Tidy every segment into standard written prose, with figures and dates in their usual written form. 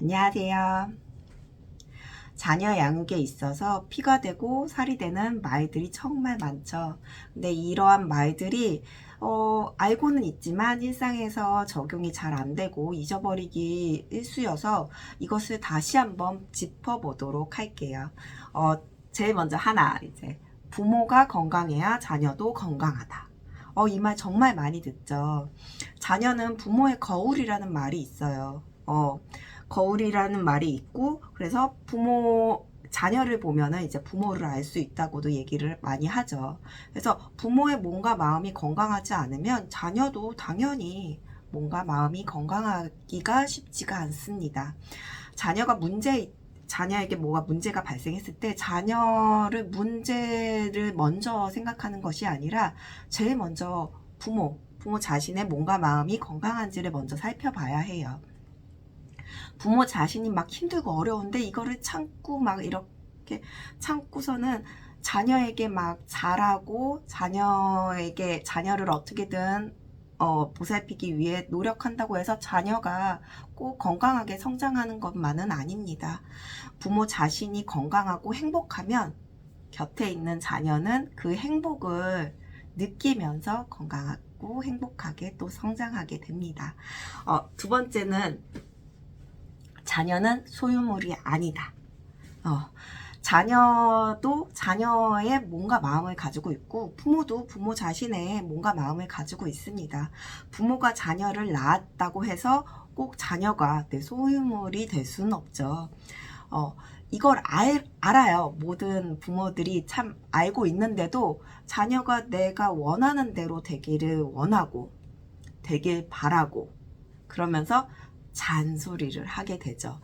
안녕하세요. 자녀 양육에 있어서 피가 되고 살이 되는 말들이 정말 많죠. 근데 이러한 말들이 알고는 있지만 일상에서 적용이 잘 안 되고 잊어버리기 일쑤여서 이것을 다시 한번 짚어보도록 할게요. 제일 먼저 하나, 이제 부모가 건강해야 자녀도 건강하다. 이 말 정말 많이 듣죠. 자녀는 부모의 거울이라는 말이 있어요. 거울이라는 말이 있고, 그래서 자녀를 보면은 이제 부모를 알 수 있다고도 얘기를 많이 하죠. 그래서 부모의 몸과 마음이 건강하지 않으면 자녀도 당연히 몸과 마음이 건강하기가 쉽지가 않습니다. 자녀에게 뭐가 문제가 발생했을 때 문제를 먼저 생각하는 것이 아니라 제일 먼저 부모 자신의 몸과 마음이 건강한지를 먼저 살펴봐야 해요. 부모 자신이 막 힘들고 어려운데 이거를 참고 막 이렇게 참고서는 자녀에게 막 잘하고 자녀를 어떻게든 보살피기 위해 노력한다고 해서 자녀가 꼭 건강하게 성장하는 것만은 아닙니다. 부모 자신이 건강하고 행복하면 곁에 있는 자녀는 그 행복을 느끼면서 건강하고 행복하게 또 성장하게 됩니다. 두 번째는 자녀는 소유물이 아니다. 자녀도 자녀의 몸과 마음을 가지고 있고 부모도 부모 자신의 몸과 마음을 가지고 있습니다. 부모가 자녀를 낳았다고 해서 꼭 자녀가 내 소유물이 될 수는 없죠. 이걸 알아요. 모든 부모들이 참 알고 있는데도 자녀가 내가 원하는 대로 되기를 원하고 되길 바라고 그러면서 잔소리를 하게 되죠.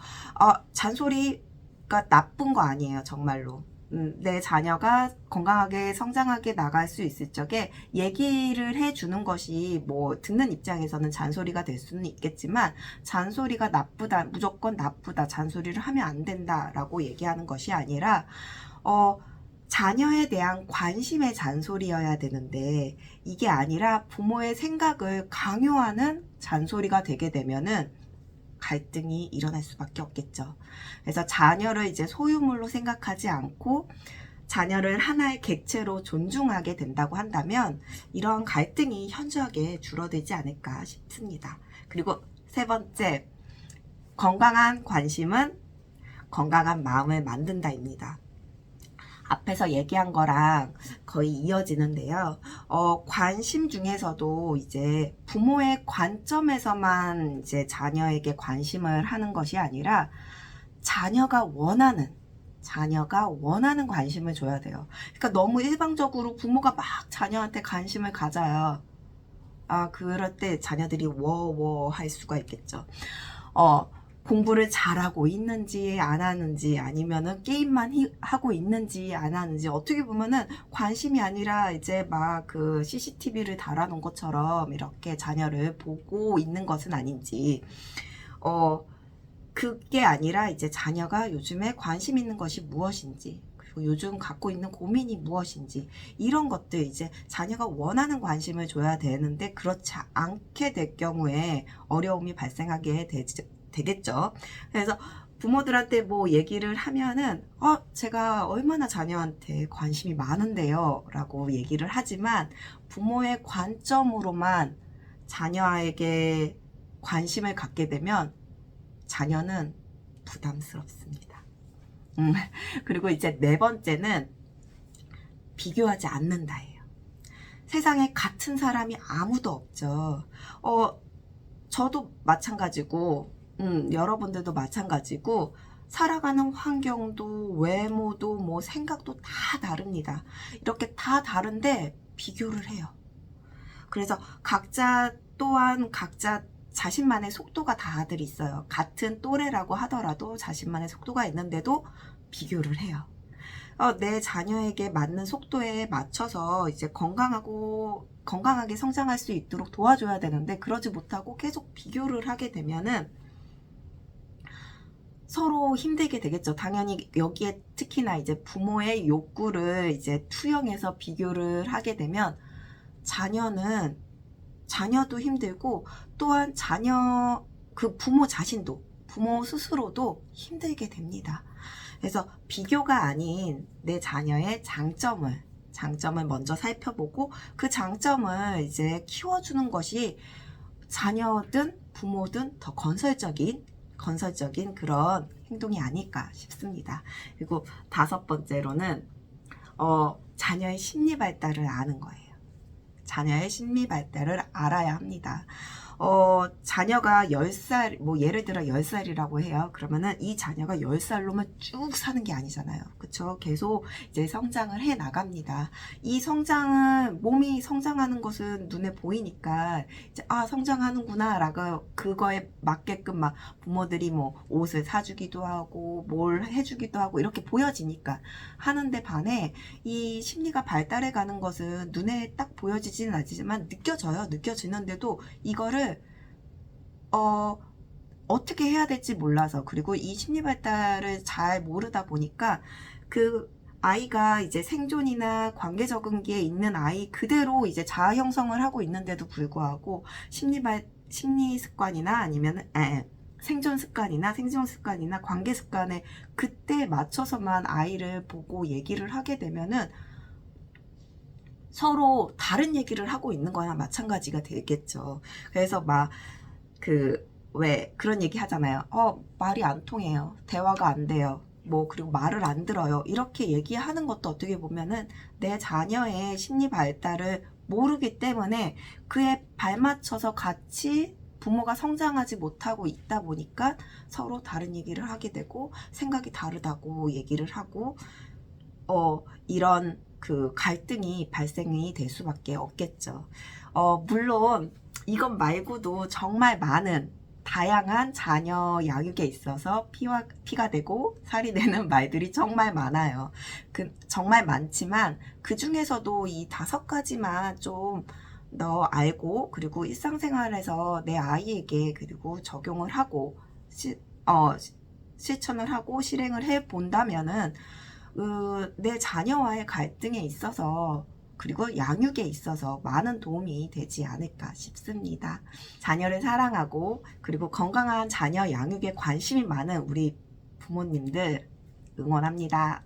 잔소리가 나쁜 거 아니에요, 정말로. 내 자녀가 건강하게 성장하게 나갈 수 있을 적에 얘기를 해주는 것이 뭐 듣는 입장에서는 잔소리가 될 수는 있겠지만 잔소리가 나쁘다, 무조건 나쁘다, 잔소리를 하면 안 된다라고 얘기하는 것이 아니라 자녀에 대한 관심의 잔소리여야 되는데 이게 아니라 부모의 생각을 강요하는 잔소리가 되게 되면은 갈등이 일어날 수밖에 없겠죠. 그래서 자녀를 이제 소유물로 생각하지 않고 자녀를 하나의 객체로 존중하게 된다고 한다면 이런 갈등이 현저하게 줄어들지 않을까 싶습니다. 그리고 세 번째, 건강한 관심은 건강한 마음을 만든다입니다. 앞에서 얘기한 거랑 거의 이어지는데요. 관심 중에서도 이제 부모의 관점에서만 이제 자녀에게 관심을 하는 것이 아니라 자녀가 원하는 관심을 줘야 돼요. 그러니까 너무 일방적으로 부모가 막 자녀한테 관심을 가져야 그럴 때 자녀들이 워워 할 수가 있겠죠. 공부를 잘하고 있는지 안 하는지 아니면은 게임만 하고 있는지 안 하는지 어떻게 보면은 관심이 아니라 이제 막 그 CCTV를 달아놓은 것처럼 이렇게 자녀를 보고 있는 것은 아닌지 그게 아니라 이제 자녀가 요즘에 관심 있는 것이 무엇인지 그리고 요즘 갖고 있는 고민이 무엇인지 이런 것들 이제 자녀가 원하는 관심을 줘야 되는데 그렇지 않게 될 경우에 어려움이 발생하게 되겠죠. 그래서 부모들한테 뭐 얘기를 하면은 제가 얼마나 자녀한테 관심이 많은데요 라고 얘기를 하지만 부모의 관점으로만 자녀에게 관심을 갖게 되면 자녀는 부담스럽습니다. 그리고 이제 네 번째는 비교하지 않는다예요. 세상에 같은 사람이 아무도 없죠. 저도 마찬가지고 여러분들도 마찬가지고 살아가는 환경도 외모도 뭐 생각도 다 다릅니다. 이렇게 다 다른데 비교를 해요. 그래서 각자 또한 각자 자신만의 속도가 다들 있어요. 같은 또래라고 하더라도 자신만의 속도가 있는데도 비교를 해요. 내 자녀에게 맞는 속도에 맞춰서 이제 건강하게 성장할 수 있도록 도와줘야 되는데 그러지 못하고 계속 비교를 하게 되면은 서로 힘들게 되겠죠. 당연히 여기에 특히나 이제 부모의 욕구를 이제 투영해서 비교를 하게 되면 자녀도 힘들고 또한 그 부모 자신도 부모 스스로도 힘들게 됩니다. 그래서 비교가 아닌 내 자녀의 장점을 먼저 살펴보고 그 장점을 이제 키워주는 것이 자녀든 부모든 더 건설적인 그런 행동이 아닐까 싶습니다. 그리고 5번째로는 자녀의 심리 발달을 아는 거예요. 자녀의 심리 발달을 알아야 합니다. 자녀가 10살, 뭐 예를 들어 10살이라고 해요. 그러면은 이 자녀가 10살로만 쭉 사는 게 아니잖아요. 그쵸? 계속 이제 성장을 해 나갑니다. 이 성장은, 몸이 성장하는 것은 눈에 보이니까, 이제, 성장하는구나, 라고, 그거에 맞게끔 막 부모들이 뭐 옷을 사주기도 하고, 뭘 해주기도 하고, 이렇게 보여지니까 하는데 반해, 이 심리가 발달해 가는 것은 눈에 딱 보여지지는 않지만 느껴져요. 느껴지는데도 이거를 어떻게 해야 될지 몰라서, 그리고 이 심리 발달을 잘 모르다 보니까 그 아이가 이제 생존이나 관계 적응기에 있는 아이 그대로 이제 자아 형성을 하고 있는데도 불구하고 심리 습관이나 아니면 생존 습관이나 관계 습관에 그때 맞춰서만 아이를 보고 얘기를 하게 되면은 서로 다른 얘기를 하고 있는 거나 마찬가지가 되겠죠. 그래서 왜 그런 얘기 하잖아요. 말이 안 통해요. 대화가 안 돼요. 그리고 말을 안 들어요. 이렇게 얘기하는 것도 어떻게 보면은 내 자녀의 심리 발달을 모르기 때문에 그에 발맞춰서 같이 부모가 성장하지 못하고 있다 보니까 서로 다른 얘기를 하게 되고 생각이 다르다고 얘기를 하고 이런 그 갈등이 발생이 될 수밖에 없겠죠. 물론 이것 말고도 정말 많은 다양한 자녀 양육에 있어서 피가 되고 살이 되는 말들이 정말 많아요. 정말 많지만 그 중에서도 이 5가지만 좀 더 알고, 그리고 일상생활에서 내 아이에게 그리고 적용을 하고 실천을 하고 실행을 해 본다면은 내 자녀와의 갈등에 있어서 그리고 양육에 있어서 많은 도움이 되지 않을까 싶습니다. 자녀를 사랑하고 그리고 건강한 자녀 양육에 관심이 많은 우리 부모님들 응원합니다.